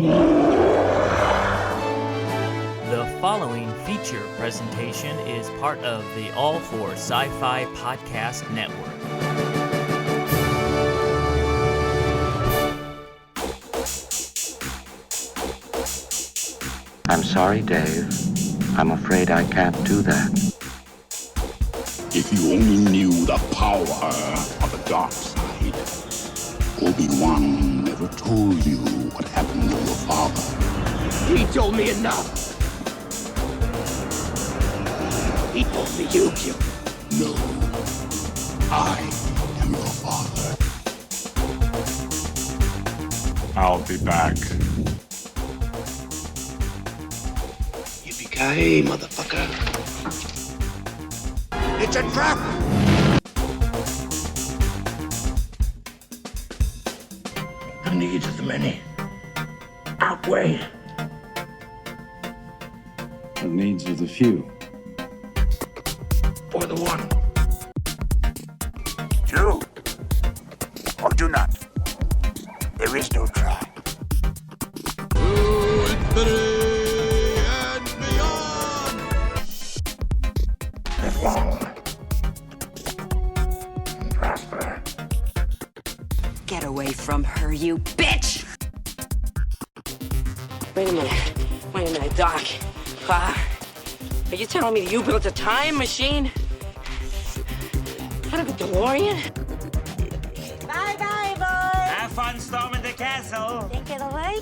The following feature presentation is part of the AllForSciFi podcast network. I'm sorry, Dave. I'm afraid I can't do that. If you only knew the power of the dark side. Obi-Wan never told you what happened to your father. He told me enough. He told me you killed him. No. I am your father. I'll be back. Yippee-ki-yay, motherfucker. It's a trap! The needs of the many outweigh The needs of the few. for the one. Do or do not. There is no try. To infinity and beyond! Live long and prosper. Get away from her, you bitch! Wait a minute, Doc. Are you telling me that you built a time machine? Out of a DeLorean? Bye-bye, boys. Have fun storming the castle. Take it away.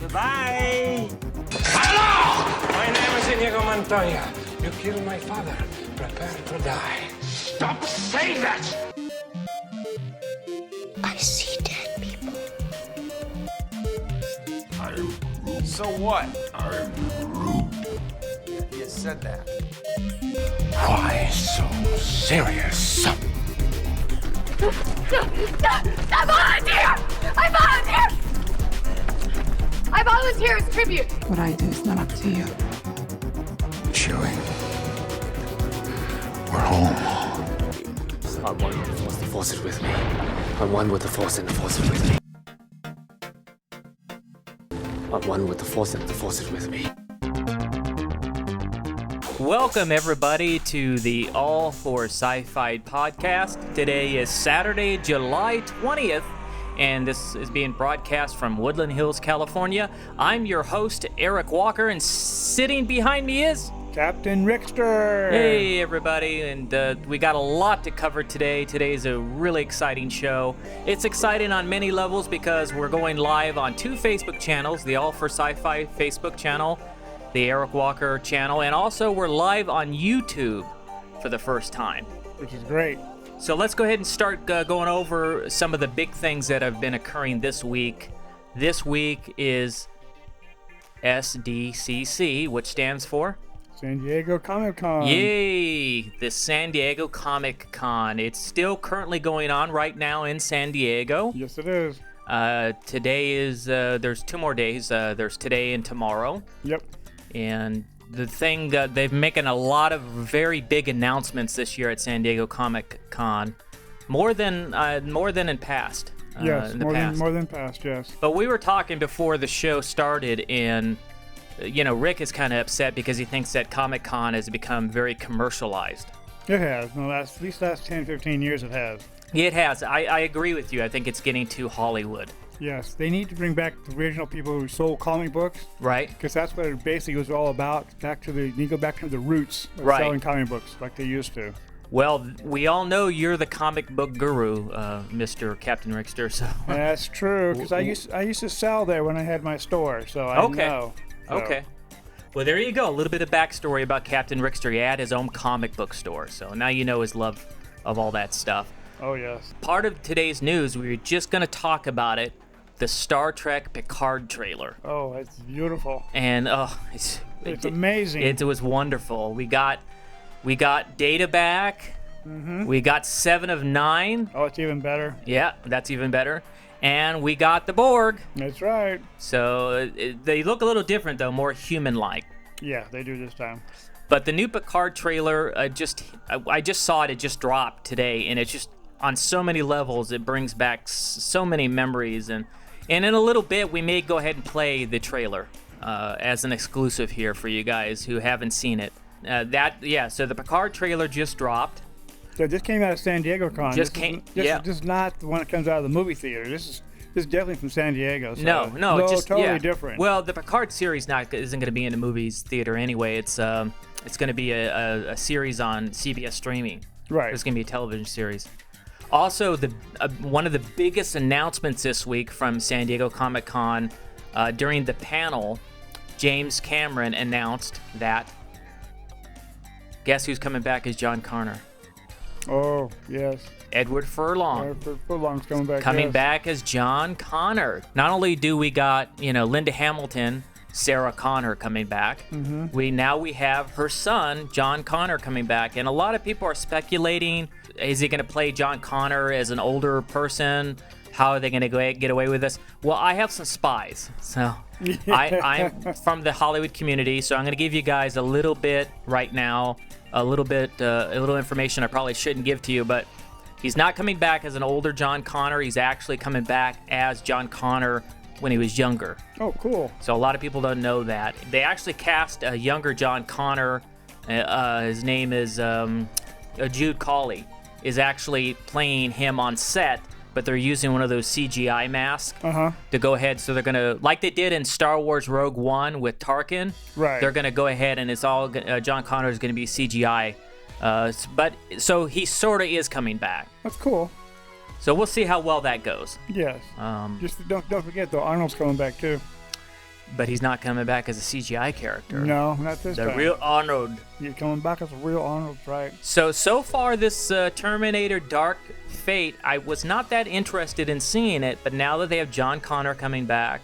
Goodbye. My name is Inigo Montoya. You killed my father. Prepare to die. Stop saying that! I see dead people. I'm So what? rude. You said that. Why so serious? I volunteer as tribute. What I do is not up to you. Chewie. We're home. I'm one with the Force, the Force is with me. I'm one with the Force, and the Force is with me. I'm one with the Force, and the Force is with me. Welcome, everybody, to the AllForSciFi podcast. Today is Saturday, July 20th, and this is being broadcast from Woodland Hills, California. I'm your host, Eric Walker, and sitting behind me is... Captain Rickster! Hey, everybody, and we got a lot to cover today. Today's a really exciting show. It's exciting on many levels because we're going live on two Facebook channels, the AllForSciFi Facebook channel, the Eric Walker channel, and also we're live on YouTube for the first time. Which is great. So let's go ahead and start going over some of the big things that have been occurring this week. This week is SDCC, which stands for? San Diego Comic-Con. Yay! The San Diego Comic Con. It's still currently going on right now in San Diego. Yes, it is. Today is, there's 2 more days. There's today and tomorrow. Yep. And the thing, they've making a lot of very big announcements this year at San Diego Comic Con. More than in past. Yes, in the more past. than past, yes. But we were talking before the show started, and Rick is kind of upset because he thinks that Comic-Con has become very commercialized. It has. No, at least last 10, 15 years it has. It has. I agree with you. I think it's getting too Hollywood. Yes, they need to bring back the original people who sold comic books. Right. Because that's what it basically was all about. You go back to the roots of Right. selling comic books like they used to. Well, we all know you're the comic book guru, Mr. Captain Rickster. So. That's true, because I used to sell there when I had my store, so I know. So. Okay. Well, there you go. A little bit of backstory about Captain Rickster. He had his own comic book store, so now you know his love of all that stuff. Oh, yes. Part of today's news, we were just going to talk about it, the Star Trek Picard trailer. Oh, it's beautiful. And, it's amazing. It was wonderful. We got Data back. Mm-hmm. We got 7 of 9. Oh, it's even better. Yeah, that's even better. And we got the Borg. That's right. So they look a little different, though, more human-like. Yeah, they do this time. But the new Picard trailer, I just saw it. It just dropped today, and it's just on so many levels. It brings back so many memories, and And in a little bit, we may go ahead and play the trailer as an exclusive here for you guys who haven't seen it. So the Picard trailer just dropped. So this came out of San Diego Con. This is not the one that comes out of the movie theater. This is definitely from San Diego. So No, just totally different. Well, the Picard series isn't going to be in the movies theater anyway. It's going to be a series on CBS streaming. Right. It's going to be a television series. Also, one of the biggest announcements this week from San Diego Comic-Con, during the panel, James Cameron announced that, guess who's coming back as John Connor? Oh, yes. Edward Furlong. Furlong's coming back. Coming back as John Connor. Not only do we got, Linda Hamilton, Sarah Connor coming back, we have her son, John Connor, coming back. And a lot of people are speculating, is he going to play John Connor as an older person? How are they going to get away with this? Well, I have some spies. So I'm from the Hollywood community, so I'm going to give you guys a little bit right now, a little information I probably shouldn't give to you, but he's not coming back as an older John Connor. He's actually coming back as John Connor when he was younger. Oh, cool. So a lot of people don't know that. They actually cast a younger John Connor. His name is Jude Cawley, is actually playing him on set, but they're using one of those CGI masks to go ahead. So they're going to, like they did in Star Wars Rogue One with Tarkin, right? They're going to go ahead and it's all, John Connor is going to be CGI. But so he sort of is coming back. That's cool. So we'll see how well that goes. Yes. Just don't forget though, Arnold's coming back too. But he's not coming back as a CGI character. No, not this time. The real Arnold. You're coming back as a real Arnold, right? So far this Terminator Dark Fate, I was not that interested in seeing it, but now that they have John Connor coming back,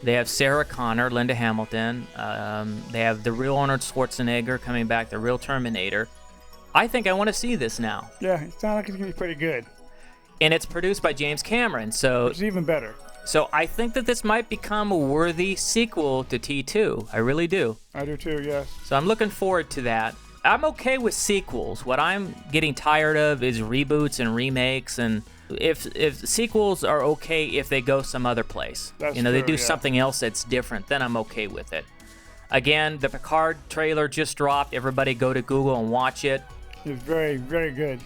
they have Sarah Connor, Linda Hamilton, they have the real Arnold Schwarzenegger coming back, the real Terminator. I think I want to see this now. Yeah, it sounds like it's going to be pretty good. And it's produced by James Cameron, so... It's even better. So I think that this might become a worthy sequel to T2. I really do. I do too, yes. So I'm looking forward to that. I'm okay with sequels. What I'm getting tired of is reboots and remakes, and if sequels are okay if they go some other place. That's they true, do yeah. something else that's different, then I'm okay with it. Again, the Picard trailer just dropped. Everybody go to Google and watch it. It's very, very good.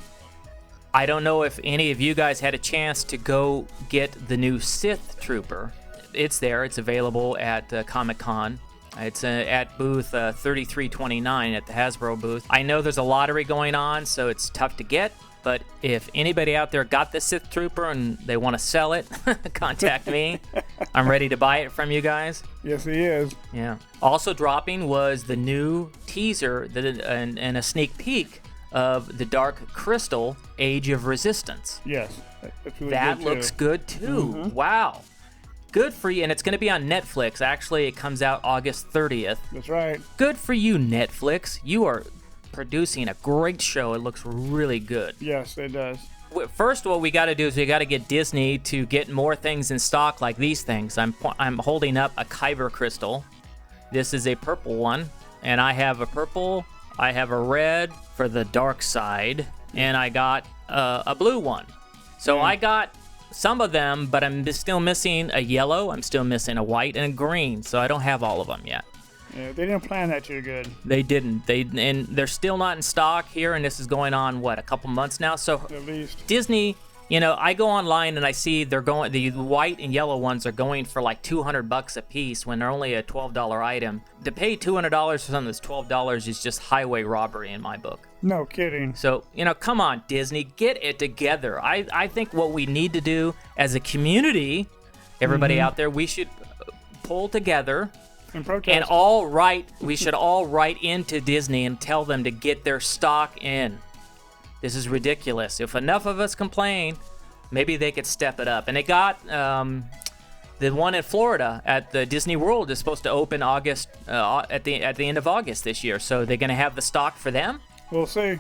I don't know if any of you guys had a chance to go get the new Sith Trooper. It's there. It's available at Comic-Con. It's at booth 3329 at the Hasbro booth. I know there's a lottery going on, so it's tough to get. But if anybody out there got the Sith Trooper and they want to sell it, contact me. I'm ready to buy it from you guys. Yes, he is. Yeah. Also dropping was the new teaser and a sneak peek of the Dark Crystal Age of Resistance. Yes. That's really that good looks good too. Wow. Good for you. And it's going to be on Netflix. Actually, it comes out August 30th. That's right. Good for you, Netflix. You are producing a great show. It looks really good. Yes, it does. First, what we got to do is we got to get Disney to get more things in stock like these things. I'm holding up a Kyber crystal. This is a purple one. And I have a purple, I have a red for the dark side, and I got a blue one. So I got some of them, but I'm still missing a yellow, I'm still missing a white, and a green, so I don't have all of them yet. Yeah, they didn't plan that too good. They didn't. And they're still not in stock here, and this is going on, a couple months now? So at least. Disney, I go online and I see the white and yellow ones are going for like $200 a piece when they're only a $12 item. To pay $200 for something that's $12 is just highway robbery in my book. No kidding. So, come on, Disney, get it together. I think what we need to do as a community, everybody out there, we should pull together and protest. And we should all write into Disney and tell them to get their stock in. This is ridiculous. If enough of us complain, maybe they could step it up. And they got the one in Florida at the Disney World is supposed to open August at the end of August this year. So they're going to have the stock for them. We'll see.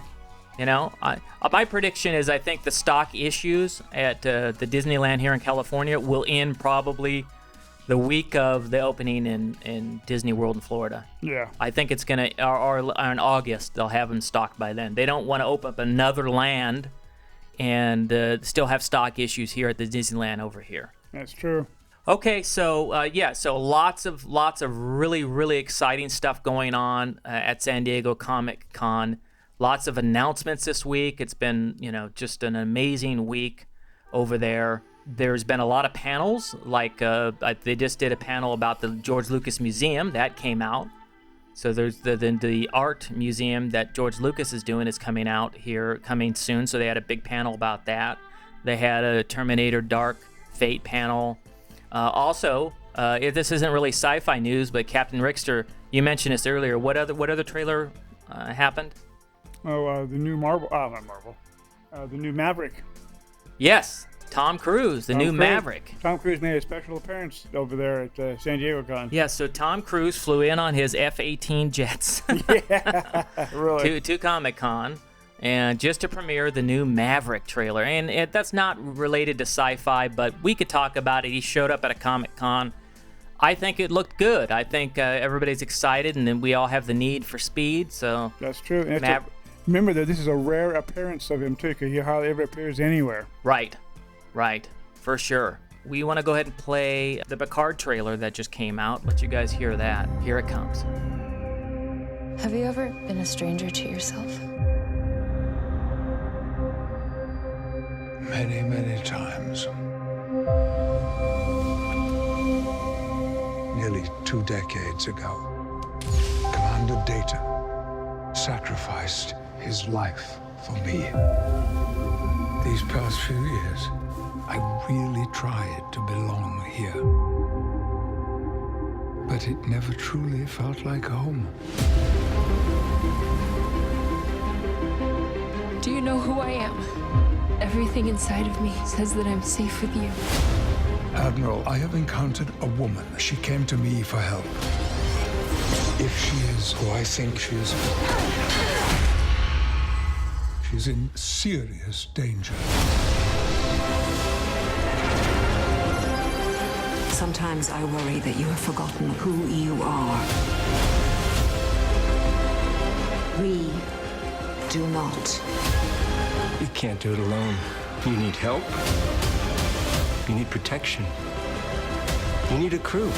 My prediction is I think the stock issues at the Disneyland here in California will end probably the week of the opening in Disney World in Florida. Yeah. I think it's going to, or in August, they'll have them stocked by then. They don't want to open up another land and still have stock issues here at the Disneyland over here. That's true. Okay, so so lots of really exciting stuff going on at San Diego Comic Con. Lots of announcements this week. It's been, just an amazing week over there. There's been a lot of panels, like they just did a panel about the George Lucas Museum that came out. So there's the art museum that George Lucas is doing is coming soon. So they had a big panel about that. They had a Terminator Dark Fate panel. Also, this isn't really sci-fi news, but Captain Rickster, you mentioned this earlier. What other trailer happened? Oh, the new the new Maverick. Yes, Tom Cruise, new Maverick. Tom Cruise made a special appearance over there at San Diego Con. Yeah, so Tom Cruise flew in on his F-18 jets Really? to Comic-Con, and just to premiere the new Maverick trailer. And that's not related to sci-fi, but we could talk about it. He showed up at a Comic-Con. I think it looked good. I think everybody's excited, and then we all have the need for speed. So that's true. Remember that this is a rare appearance of him too, because he hardly ever appears anywhere. Right, for sure. We want to go ahead and play the Picard trailer that just came out. Let you guys hear that. Here it comes. Have you ever been a stranger to yourself? Many, many times. Nearly 2 decades ago, Commander Data sacrificed his life for me. These past few years, I really tried to belong here. But it never truly felt like home. Do you know who I am? Everything inside of me says that I'm safe with you. Admiral, I have encountered a woman. She came to me for help. If she is who I think she is, she's in serious danger. Sometimes I worry that you have forgotten who you are. We do not. You can't do it alone. You need help. You need protection. You need a crew.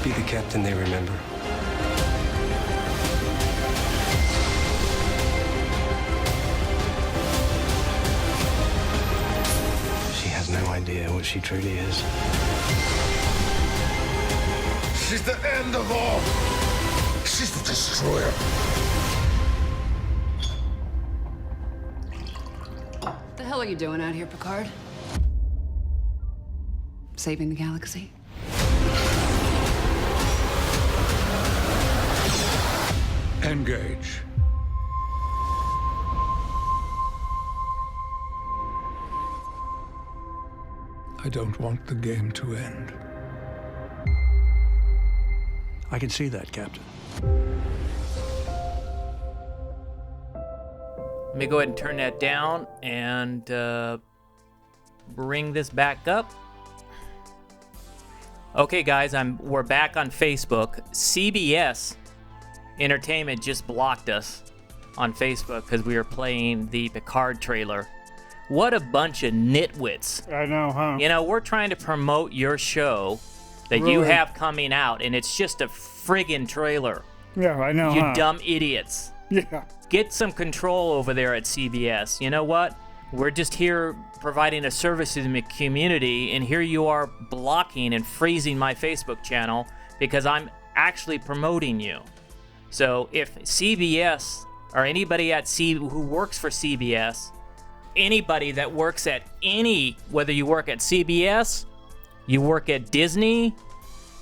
Be the captain they remember. She has no idea what she truly is. She's the end of all. She's the destroyer. What the hell are you doing out here, Picard? Saving the galaxy? Engage. I don't want the game to end. I can see that, Captain. Let me go ahead and turn that down and bring this back up. Okay, guys, we're back on Facebook. CBS Entertainment just blocked us on Facebook because we were playing the Picard trailer. What a bunch of nitwits. I know, huh? We're trying to promote your show that you have coming out, and it's just a friggin' trailer. Yeah, I know, You dumb idiots. Yeah. Get some control over there at CBS. You know what? We're just here providing a service to the community, and here you are blocking and freezing my Facebook channel because I'm actually promoting you. So if CBS or anybody at who works for CBS, anybody that works at whether you work at CBS, you work at Disney,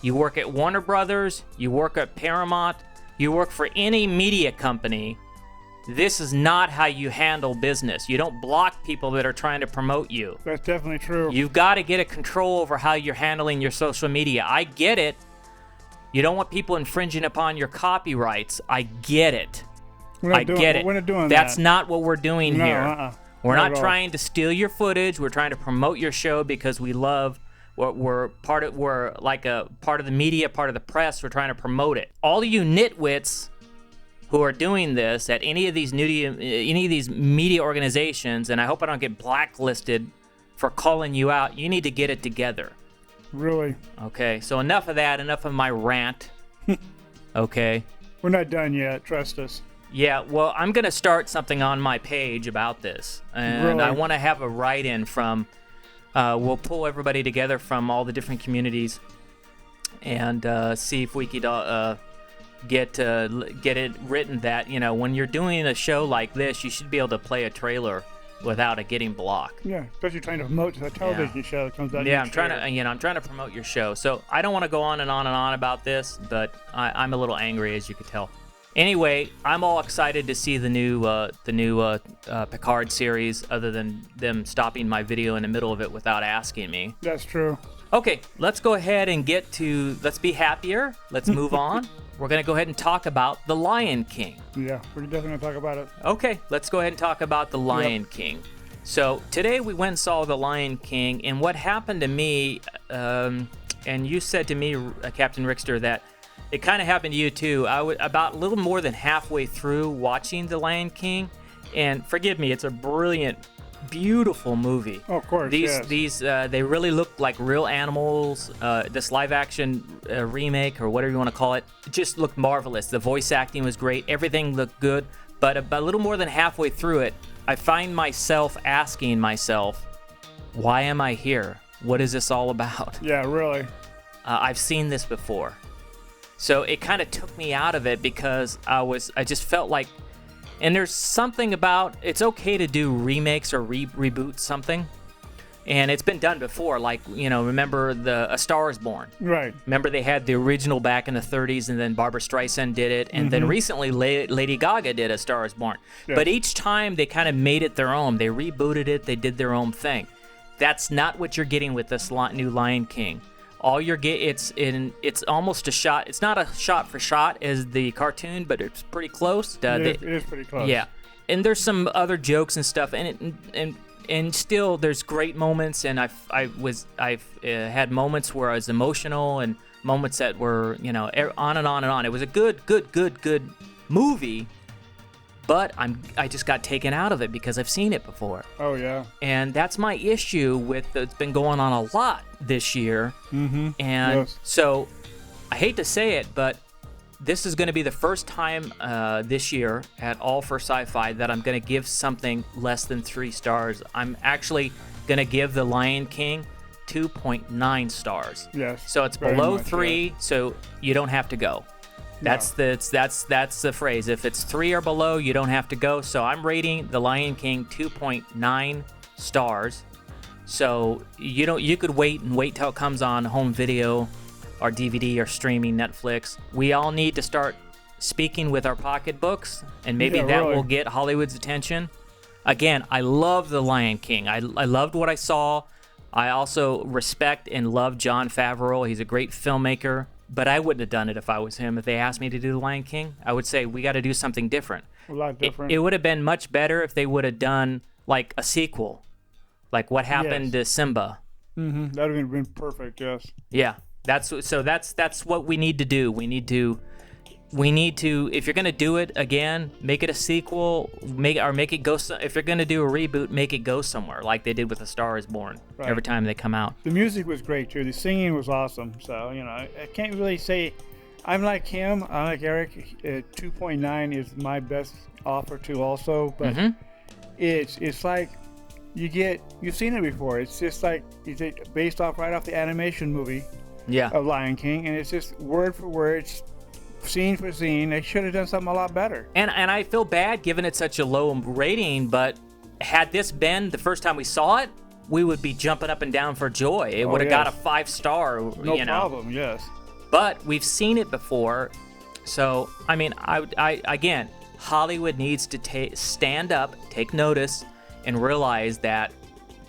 you work at Warner Brothers, you work at Paramount, you work for any media company, this is not how you handle business. You don't block people that are trying to promote you. That's definitely true. You've got to get a control over how you're handling your social media. I get it. You don't want people infringing upon your copyrights. I get it. I get it. We're not doing That's that. not what we're doing here. We're not at all. trying to steal your footage. We're trying to promote your show because we love we're like a part of the media, part of the press. We're trying to promote it. All of you nitwits who are doing this at any of these media organizations, and I hope I don't get blacklisted for calling you out, you need to get it together. Really? Okay, so enough of that. Enough of my rant. Okay. We're not done yet. Trust us. Yeah, well, I'm going to start something on my page about this. And Really? I want to have a write-in from, we'll pull everybody together from all the different communities and see if we could get it written that, you know, when you're doing a show like this, you should be able to play a trailer without it getting blocked. Yeah, especially trying to promote a television show that comes out. Yeah, I'm trying to promote your show. So I don't want to go on and on and on about this, but I'm a little angry, as you could tell. Anyway, I'm all excited to see the new Picard series, other than them stopping my video in the middle of it without asking me. That's true. Okay, let's go ahead and let's be happier. Let's move on. We're going to go ahead and talk about The Lion King. Yeah, we're definitely going to talk about it. Okay, let's go ahead and talk about The Lion King. So today we went and saw The Lion King, and what happened to me, and you said to me, Captain Rickster, that it kind of happened to you too. I was about a little more than halfway through watching The Lion King, and forgive me, it's a brilliant, beautiful movie. Oh, of course, These they really look like real animals. This live-action remake, or whatever you want to call it, just looked marvelous. The voice acting was great. Everything looked good. But about a little more than halfway through it, I find myself asking myself, why am I here? What is this all about? Yeah, really. I've seen this before. So it kind of took me out of it because I just felt like, and there's something about, it's okay to do remakes or reboot something. And it's been done before, like, you know, remember A Star is Born? Right. Remember they had the original back in the 30s, and then Barbra Streisand did it, and then recently Lady Gaga did A Star is Born. Yeah. But each time they kind of made it their own. They rebooted it, they did their own thing. That's not what you're getting with this new Lion King. All you're it's almost a shot. It's not a shot for shot as the cartoon, but it's pretty close. It is pretty close. Yeah, and there's some other jokes and stuff, and still there's great moments, and I've had moments where I was emotional, and moments that were, you know, on and on and on. It was a good movie, but I just got taken out of it because I've seen it before. Oh yeah. And that's my issue with it's been going on a lot this year. Mm-hmm. And so I hate to say it, but this is going to be the first time this year at AllForSciFi that I'm going to give something less than 3 stars. I'm actually going to give The Lion King 2.9 stars. Yes. So it's below 3, so you don't have to go. That's the phrase. If it's 3 or below, you don't have to go. So I'm rating The Lion King 2.9 stars. So you could wait till it comes on home video or DVD or streaming Netflix. We all need to start speaking with our pocketbooks, and maybe that will get Hollywood's attention. Again, I love The Lion King. I loved what I saw. I also respect and love Jon Favreau. He's a great filmmaker. But I wouldn't have done it if I was him. If they asked me to do The Lion King, I would say, we got to do something different. A lot different. It would have been much better if they would have done like a sequel, like what happened to Simba. Mm-hmm. That would have been perfect, yes. Yeah, that's what we need to do. We need to, if you're gonna do it again, make it a sequel, make it go. If you're gonna do a reboot, make it go somewhere, like they did with A Star is Born. Right. Every time they come out. The music was great too. The singing was awesome. So I can't really say. I'm like him. I'm like Eric. 2.9 is my best offer too, also. But it's like you've seen it before. It's just like it's based right off the animation movie. Yeah. Of Lion King, and it's just word for word. Scene for scene. They should have done something a lot better. And I feel bad giving it such a low rating, but had this been the first time we saw it, we would be jumping up and down for joy. It would have got a 5-star, No problem, yes. But we've seen it before. So, I mean, I again, Hollywood needs to stand up, take notice, and realize that,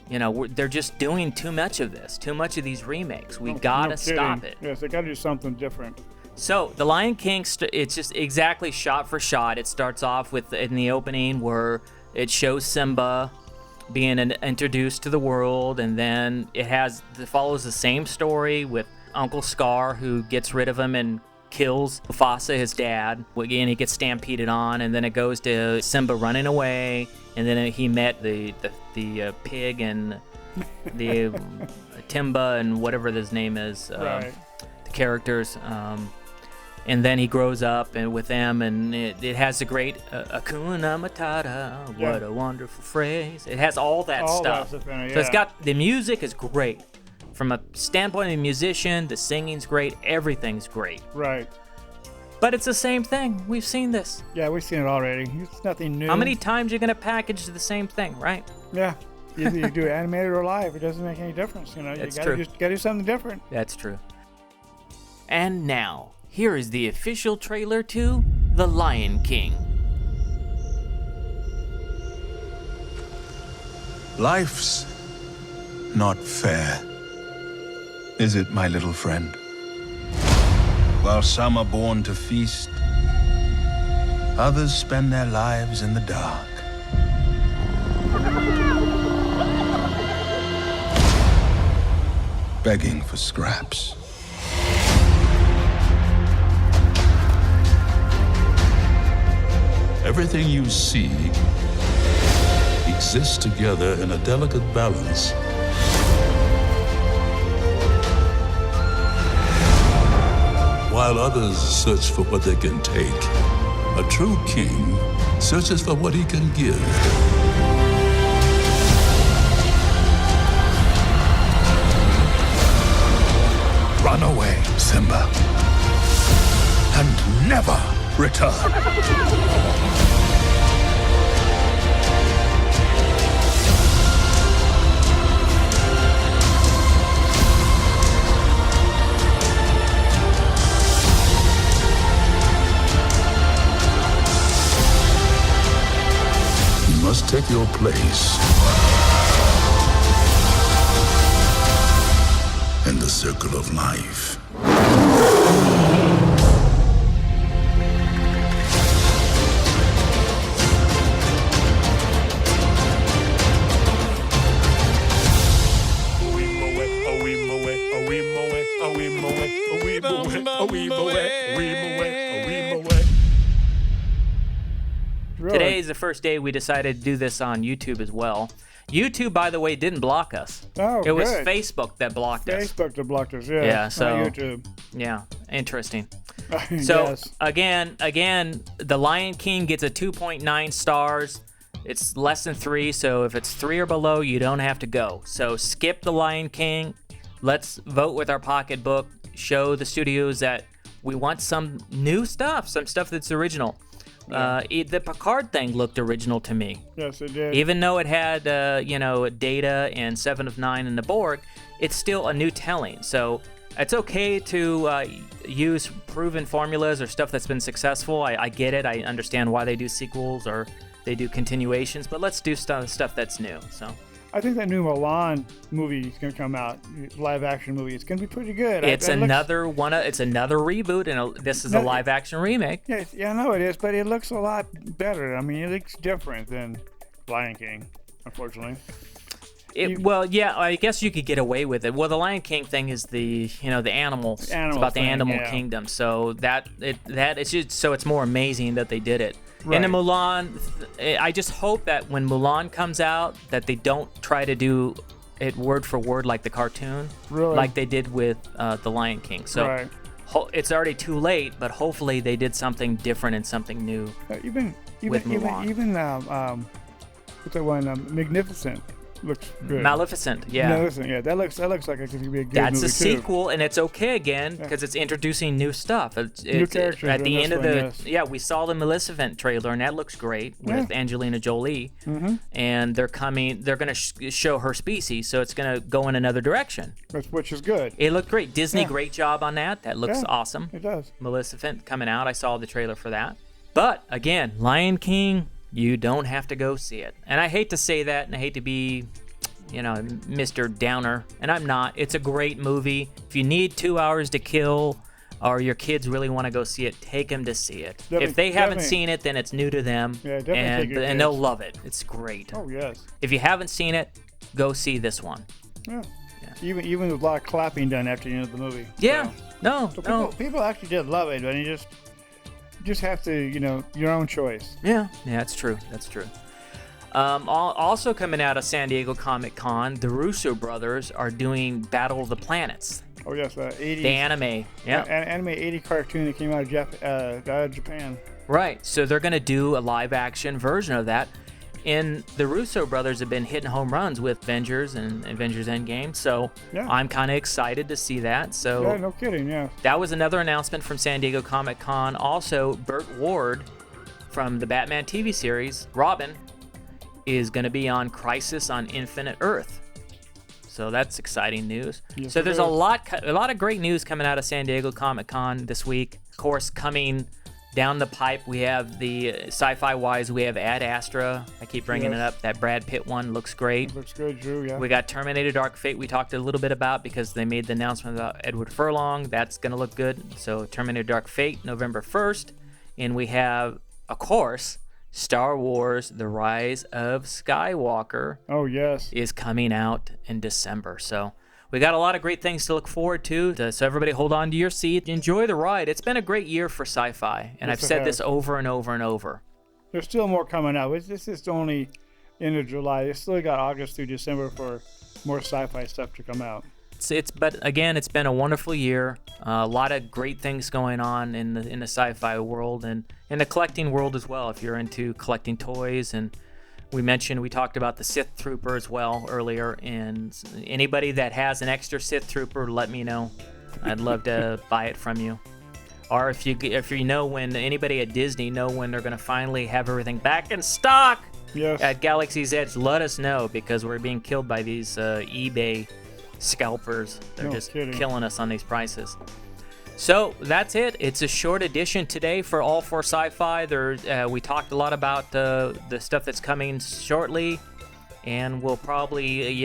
you know, they're just doing too much of this, too much of these remakes. We gotta stop it. Yes, they gotta do something different. So, The Lion King, it's just exactly shot for shot. It starts off with, in the opening, where it shows Simba being introduced to the world, and then it follows the same story with Uncle Scar, who gets rid of him and kills Mufasa, his dad. Again, he gets stampeded on, and then it goes to Simba running away, and then he met the pig and the Timba and whatever his name is, Right. the characters. And then he grows up and with them, and it has the great Hakuna Matata. What a wonderful phrase! It has all that stuff. That stuff in it, So it's got the music is great. From a standpoint of a musician, the singing's great. Everything's great. Right. But it's the same thing. We've seen this. Yeah, we've seen it already. It's nothing new. How many times are you gonna package the same thing, right? Yeah. Either you do it animated or live. It doesn't make any difference. You know, That's you gotta true. just gotta do something different. That's true. And now, here is the official trailer to The Lion King. Life's not fair, is it, my little friend? While some are born to feast, others spend their lives in the dark. Begging for scraps. Everything you see exists together in a delicate balance. While others search for what they can take, a true king searches for what he can give. Run away, Simba, and never return. You must take your place in the circle of life. Today is the first day we decided to do this on YouTube as well. YouTube, by the way, didn't block us. Oh, it was good. Facebook that blocked us. Facebook that blocked us, yeah. Yeah, so On YouTube. Yeah, interesting. So Yes. again, The Lion King gets a 2.9 stars. It's less than 3, so if it's 3 or below, you don't have to go. So skip The Lion King. Let's vote with our pocketbook. Show the studios that we want some new stuff, some stuff that's original. The Picard thing looked original to me. Yes, it did. Even though it had, Data and 7 of 9 and the Borg, it's still a new telling. So it's okay to use proven formulas or stuff that's been successful. I get it. I understand why they do sequels or they do continuations, but let's do stuff that's new. So I think that new Mulan movie is going to come out, live action movie. It's going to be pretty good. It's another reboot, and this is a live action remake. Yeah, I know it is, but it looks a lot better. I mean, it looks different than Lion King, unfortunately. I guess you could get away with it. Well, the Lion King thing is the animals. It's about the animal kingdom. So that is just, so it's more amazing that they did it. Right. And in Mulan, I just hope that when Mulan comes out, that they don't try to do it word for word like the cartoon, like they did with the Lion King. So Right. It's already too late, but hopefully they did something different and something new with Mulan. What's that one? Magnificent looks good. Maleficent, yeah. Maleficent, yeah. That looks like it could be a good That's movie a too. sequel, and it's okay again because it's introducing new stuff. New characters at the in end this of one, yes. we saw the Maleficent trailer, and that looks great with Angelina Jolie. Mhm. And they're going to show her species, so it's going to go in another direction. Which is good. It looked great. Disney, Yeah. great job on that. That looks Yeah, awesome. It does. Maleficent coming out. I saw the trailer for that. But again, Lion King, you don't have to go see it. And I hate to say that, and I hate to be, Mr. Downer, and I'm not. It's a great movie. If you need 2 hours to kill, or your kids really want to go see it, take them to see it. If they haven't seen it, then it's new to them, Yeah, definitely take your and they'll kids. love it. It's great. Oh yes. If you haven't seen it, go see this one. Yeah. Even with a lot of clapping done after the end of the movie. Yeah. So No. people actually did love it, but you just have to, your own choice. Yeah, that's true. That's true. Also coming out of San Diego Comic-Con, the Russo brothers are doing Battle of the Planets. Oh, yes, 80s. The anime, yeah. Anime 80 cartoon that came out of Japan. Right, so they're going to do a live-action version of that. And the Russo brothers have been hitting home runs with Avengers and Avengers Endgame, so yeah. I'm kind of excited to see that. So yeah, no kidding, yeah. That was another announcement from San Diego Comic-Con. Also, Burt Ward from the Batman TV series, Robin, is going to be on Crisis on Infinite Earth. So that's exciting news. Yes, so there's a lot of great news coming out of San Diego Comic-Con this week. Of course, coming down the pipe, we have the sci-fi wise, we have Ad Astra. I keep bringing it up. That Brad Pitt one looks great. It looks good, Drew, yeah. We got Terminator Dark Fate we talked a little bit about because they made the announcement about Edward Furlong. That's going to look good. So Terminator Dark Fate, November 1st. And we have, of course, Star Wars The Rise of Skywalker. Oh, yes. Is coming out in December. So we got a lot of great things to look forward to. So everybody hold on to your seat. Enjoy the ride. It's been a great year for sci-fi. And Yes, I've said this over and over and over. There's still more coming out. This is only end of July. It's still got August through December for more sci-fi stuff to come out. But again, it's been a wonderful year. A lot of great things going on in the sci-fi world and in the collecting world as well. If you're into collecting toys, and we talked about the Sith Trooper as well earlier. And anybody that has an extra Sith Trooper, let me know. I'd love to buy it from you. Or if you know when anybody at Disney know when they're going to finally have everything back in stock at Galaxy's Edge, let us know because we're being killed by these eBay scalpers. They're just killing us on these prices. So that's it. It's a short edition today for All4Sci-Fi. We talked a lot about the stuff that's coming shortly, and we'll probably,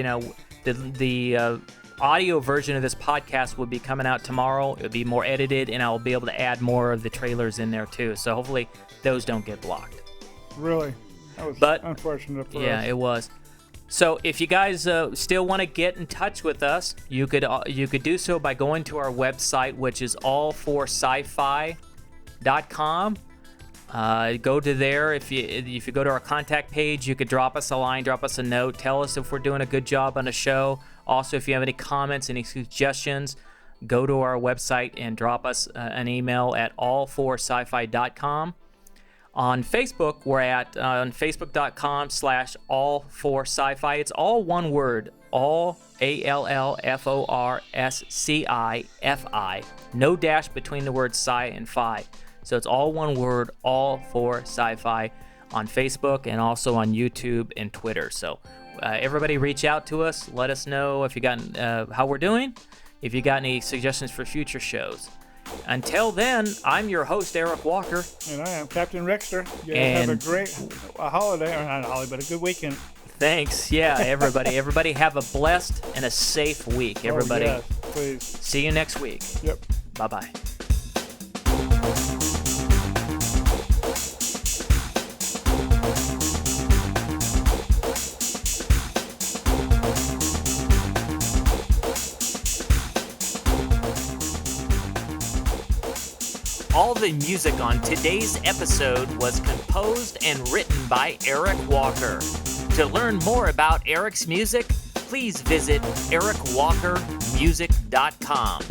the audio version of this podcast will be coming out tomorrow. It'll be more edited, and I'll be able to add more of the trailers in there too. So hopefully those don't get blocked. Really? That was unfortunate for us. Yeah, it was. So if you guys still want to get in touch with us, you could do so by going to our website, which is AllForSciFi.com. Go to there. If you go to our contact page, you could drop us a line, drop us a note, tell us if we're doing a good job on the show. Also, if you have any comments, any suggestions, go to our website and drop us an email at AllForSciFi.com. On Facebook, we're at on facebook.com/all4sci-fi. It's all one word, all AllForSciFi. No dash between the words sci and fi. So it's all one word, all4sci-fi on Facebook and also on YouTube and Twitter. So everybody reach out to us. Let us know if you got how we're doing, if you got any suggestions for future shows. Until then, I'm your host, Eric Walker. And I am Captain Rexter. Have a great holiday, or not a holiday, but a good weekend. Thanks. Yeah, everybody. Everybody have a blessed and a safe week, everybody. Oh, yes, please. See you next week. Yep. Bye-bye. All the music on today's episode was composed and written by Eric Walker. To learn more about Eric's music, please visit ericwalkermusic.com.